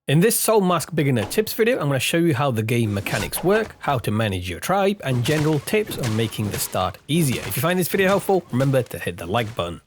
In this Soulmask beginner tips video, I'm going to show you how the game mechanics work, how to manage your tribe, and general tips on making the start easier. If you find this video helpful, remember to hit the like button.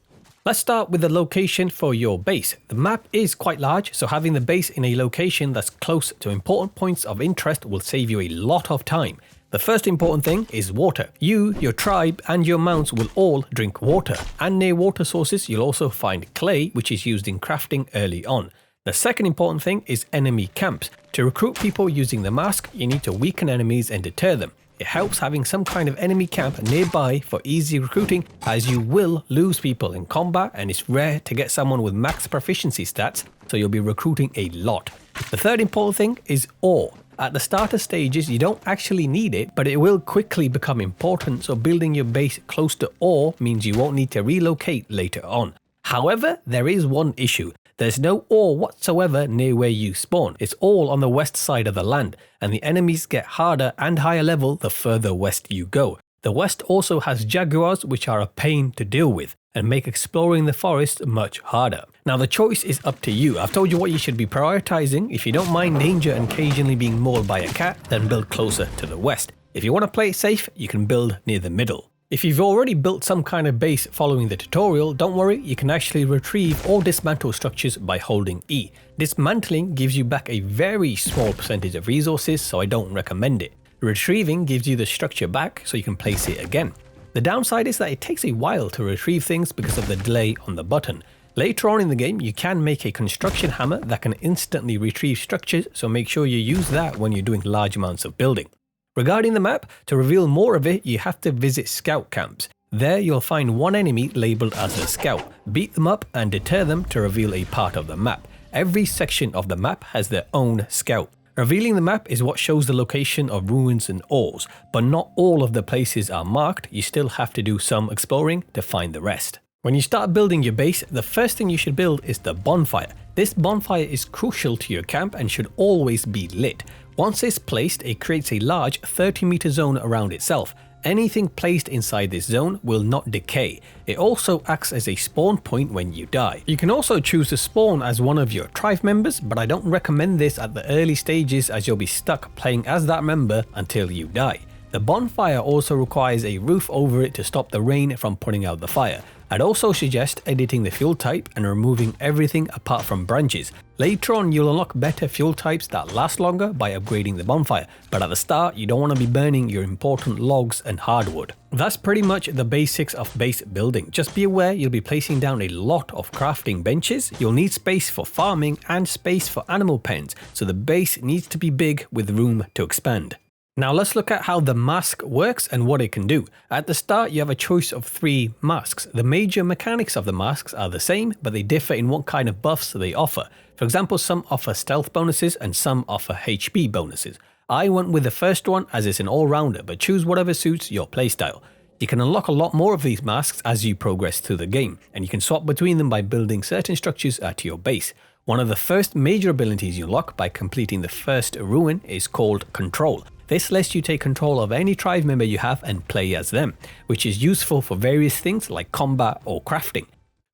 Let's start with the location for your base. The map is quite large, so having the base in a location that's close to important points of interest will save you a lot of time. The first important thing is water. You, your tribe, and your mounts will all drink water, and near water sources you'll also find clay, which is used in crafting early on. The second important thing is enemy camps. To recruit people using the mask, you need to weaken enemies and deter them. It helps having some kind of enemy camp nearby for easy recruiting, as you will lose people in combat and it's rare to get someone with max proficiency stats, so you'll be recruiting a lot. The third important thing is ore. At the starter stages you don't actually need it, but it will quickly become important, so building your base close to ore means you won't need to relocate later on. However, there is one issue. There's no ore whatsoever near where you spawn. It's all on the west side of the land, and the enemies get harder and higher level the further west you go. The west also has jaguars, which are a pain to deal with and make exploring the forest much harder. Now the choice is up to you. I've told you what you should be prioritizing. If you don't mind danger and occasionally being mauled by a cat, then build closer to the west. If you want to play it safe, you can build near the middle. If you've already built some kind of base following the tutorial, don't worry, you can actually retrieve or dismantle structures by holding E. Dismantling gives you back a very small percentage of resources, so I don't recommend it. Retrieving gives you the structure back so you can place it again. The downside is that it takes a while to retrieve things because of the delay on the button. Later on in the game, you can make a construction hammer that can instantly retrieve structures, so make sure you use that when you're doing large amounts of building. Regarding the map, to reveal more of it, you have to visit scout camps. There you'll find one enemy labelled as a scout. Beat them up and deter them to reveal a part of the map. Every section of the map has their own scout. Revealing the map is what shows the location of ruins and ores, but not all of the places are marked. You still have to do some exploring to find the rest. When you start building your base, the first thing you should build is the bonfire. This bonfire is crucial to your camp and should always be lit. Once it's placed, it creates a large 30-meter zone around itself. Anything placed inside this zone will not decay. It also acts as a spawn point when you die. You can also choose to spawn as one of your tribe members, but I don't recommend this at the early stages as you'll be stuck playing as that member until you die. The bonfire also requires a roof over it to stop the rain from putting out the fire. I'd also suggest editing the fuel type and removing everything apart from branches. Later on you'll unlock better fuel types that last longer by upgrading the bonfire, but at the start you don't want to be burning your important logs and hardwood. That's pretty much the basics of base building. Just be aware you'll be placing down a lot of crafting benches. You'll need space for farming and space for animal pens, so the base needs to be big with room to expand. Now let's look at how the mask works and what it can do. At the start you have a choice of 3 masks. The major mechanics of the masks are the same, but they differ in what kind of buffs they offer. For example, some offer stealth bonuses and some offer HP bonuses. I went with the first one as it's an all-rounder, but choose whatever suits your playstyle. You can unlock a lot more of these masks as you progress through the game, and you can swap between them by building certain structures at your base. One of the first major abilities you unlock by completing the first ruin is called Control. This lets you take control of any tribe member you have and play as them, which is useful for various things like combat or crafting.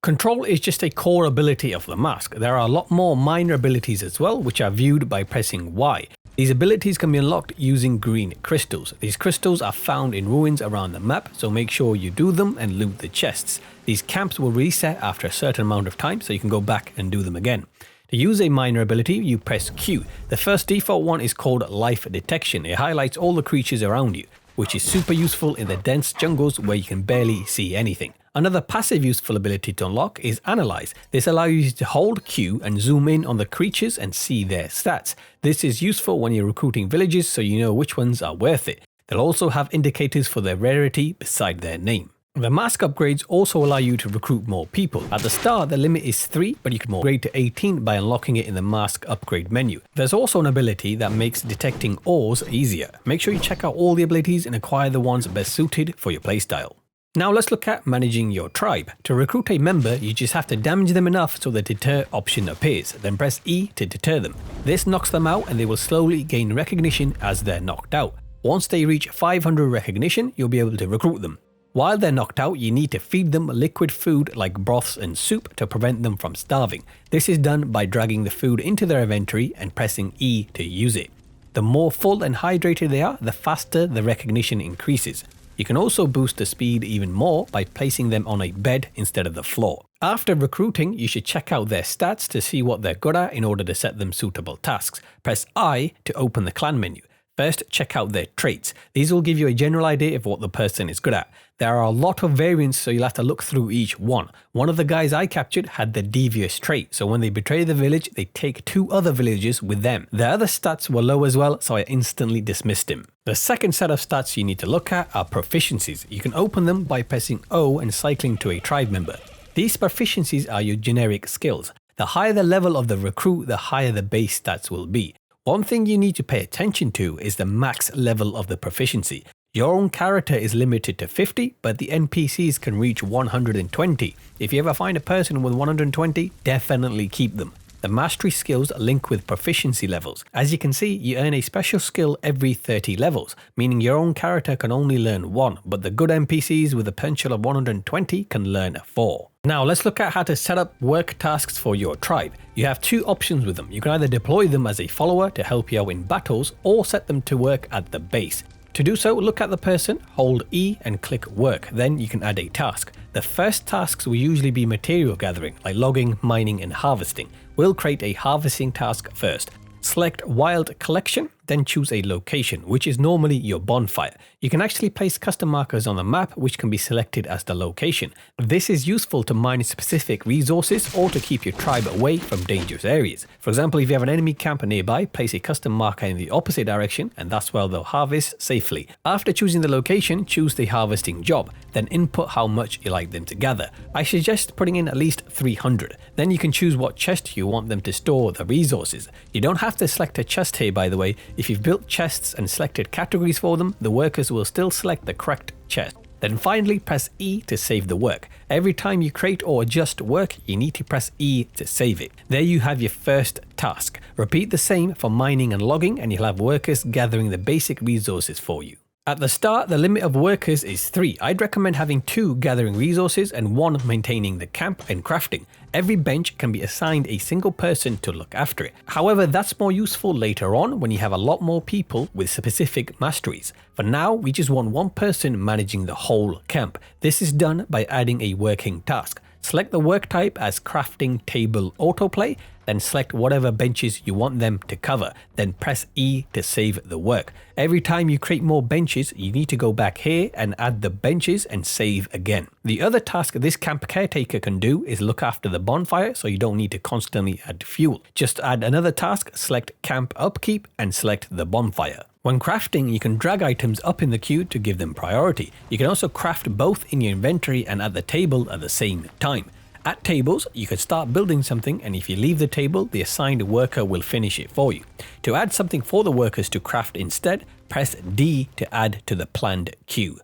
Control is just a core ability of the mask. There are a lot more minor abilities as well, which are viewed by pressing Y. These abilities can be unlocked using green crystals. These crystals are found in ruins around the map, so make sure you do them and loot the chests. These camps will reset after a certain amount of time, so you can go back and do them again. To use a minor ability, you press Q. The first default one is called Life Detection. It highlights all the creatures around you, which is super useful in the dense jungles where you can barely see anything. Another passive useful ability to unlock is Analyze. This allows you to hold Q and zoom in on the creatures and see their stats. This is useful when you're recruiting villages, so you know which ones are worth it. They'll also have indicators for their rarity beside their name. The mask upgrades also allow you to recruit more people. At the start the limit is 3, but you can upgrade to 18 by unlocking it in the mask upgrade menu. There's also an ability that makes detecting ores easier. Make sure you check out all the abilities and acquire the ones best suited for your playstyle. Now let's look at managing your tribe. To recruit a member, you just have to damage them enough so the deter option appears, then press E to deter them. This knocks them out and they will slowly gain recognition as they're knocked out. Once they reach 500 recognition, you'll be able to recruit them. While they're knocked out, you need to feed them liquid food like broths and soup to prevent them from starving. This is done by dragging the food into their inventory and pressing E to use it. The more full and hydrated they are, the faster the recognition increases. You can also boost the speed even more by placing them on a bed instead of the floor. After recruiting, you should check out their stats to see what they're good at in order to set them suitable tasks. Press I to open the clan menu. First, check out their traits. These will give you a general idea of what the person is good at. There are a lot of variants, so you'll have to look through each one. One of the guys I captured had the devious trait, so when they betray the village, they take 2 other villagers with them. The other stats were low as well, so I instantly dismissed him. The second set of stats you need to look at are proficiencies. You can open them by pressing O and cycling to a tribe member. These proficiencies are your generic skills. The higher the level of the recruit, the higher the base stats will be. One thing you need to pay attention to is the max level of the proficiency. Your own character is limited to 50, but the NPCs can reach 120. If you ever find a person with 120, definitely keep them. The mastery skills link with proficiency levels. As you can see, you earn a special skill every 30 levels, meaning your own character can only learn 1, but the good NPCs with a potential of 120 can learn 4. Now let's look at how to set up work tasks for your tribe. You have 2 options with them. You can either deploy them as a follower to help you out in battles, or set them to work at the base. To do so, look at the person, hold E and click work, then you can add a task. The first tasks will usually be material gathering, like logging, mining and harvesting. We'll create a harvesting task first. Select wild collection, then choose a location, which is normally your bonfire. You can actually place custom markers on the map, which can be selected as the location. This is useful to mine specific resources or to keep your tribe away from dangerous areas. For example, if you have an enemy camp nearby, place a custom marker in the opposite direction, and that's where they'll harvest safely. After choosing the location, choose the harvesting job, then input how much you like them to gather. I suggest putting in at least 300. Then you can choose what chest you want them to store the resources. You don't have to select a chest here, by the way. If you've built chests and selected categories for them, the workers will still select the correct chest. Then finally press E to save the work. Every time you create or adjust work, you need to press E to save it. There you have your first task. Repeat the same for mining and logging, and you'll have workers gathering the basic resources for you. At the start, the limit of workers is 3. I'd recommend having 2 gathering resources and 1 maintaining the camp and crafting. Every bench can be assigned a single person to look after it. However, that's more useful later on when you have a lot more people with specific masteries. For now, we just want 1 person managing the whole camp. This is done by adding a working task. Select the work type as crafting table autoplay, then select whatever benches you want them to cover, then press E to save the work. Every time you create more benches, you need to go back here and add the benches and save again. The other task this camp caretaker can do is look after the bonfire, so you don't need to constantly add fuel. Just add another task, select camp upkeep and select the bonfire. When crafting, you can drag items up in the queue to give them priority. You can also craft both in your inventory and at the table at the same time. At tables, you can start building something, and if you leave the table, the assigned worker will finish it for you. To add something for the workers to craft instead, press D to add to the planned queue.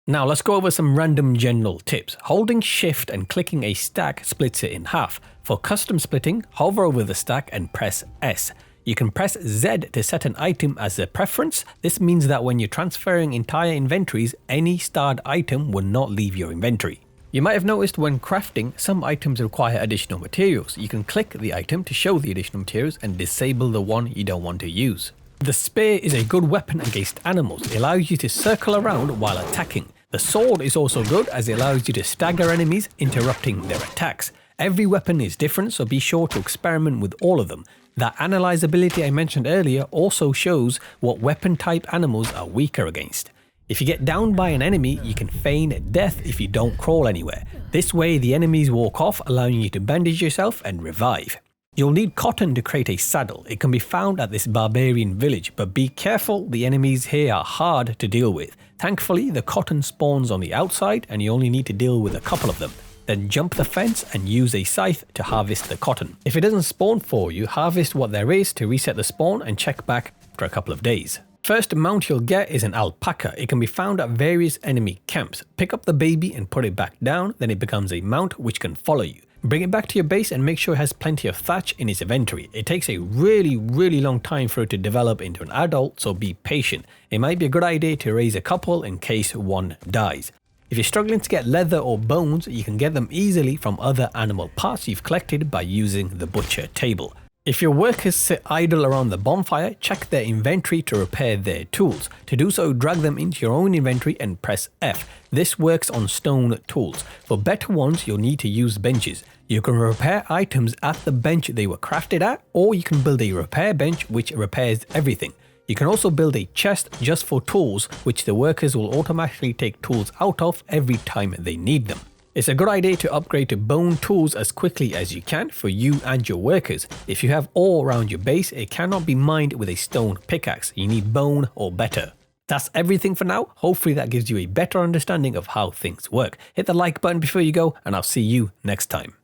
Now let's go over some random general tips. Holding shift and clicking a stack splits it in half. For custom splitting, hover over the stack and press S. You can press Z to set an item as a preference. This means that when you're transferring entire inventories, any starred item will not leave your inventory. You might have noticed when crafting, some items require additional materials. You can click the item to show the additional materials and disable the one you don't want to use. The spear is a good weapon against animals. It allows you to circle around while attacking. The sword is also good as it allows you to stagger enemies, interrupting their attacks. Every weapon is different, so be sure to experiment with all of them. That analyze ability I mentioned earlier also shows what weapon type animals are weaker against. If you get downed by an enemy, you can feign death if you don't crawl anywhere. This way the enemies walk off, allowing you to bandage yourself and revive. You'll need cotton to create a saddle. It can be found at this barbarian village, but be careful, the enemies here are hard to deal with. Thankfully, the cotton spawns on the outside and you only need to deal with a couple of them. Then jump the fence and use a scythe to harvest the cotton. If it doesn't spawn for you, harvest what there is to reset the spawn and check back after a couple of days. First mount you'll get is an alpaca. It can be found at various enemy camps. Pick up the baby and put it back down, then it becomes a mount which can follow you. Bring it back to your base and make sure it has plenty of thatch in its inventory. It takes a really long time for it to develop into an adult, so be patient. It might be a good idea to raise a couple in case one dies. If you're struggling to get leather or bones, you can get them easily from other animal parts you've collected by using the butcher table. If your workers sit idle around the bonfire, check their inventory to repair their tools. To do so, drag them into your own inventory and press F. This works on stone tools. For better ones, you'll need to use benches. You can repair items at the bench they were crafted at, or you can build a repair bench which repairs everything. You can also build a chest just for tools, which the workers will automatically take tools out of every time they need them. It's a good idea to upgrade to bone tools as quickly as you can for you and your workers. If you have ore around your base, it cannot be mined with a stone pickaxe. You need bone or better. That's everything for now. Hopefully that gives you a better understanding of how things work. Hit the like button before you go, and I'll see you next time.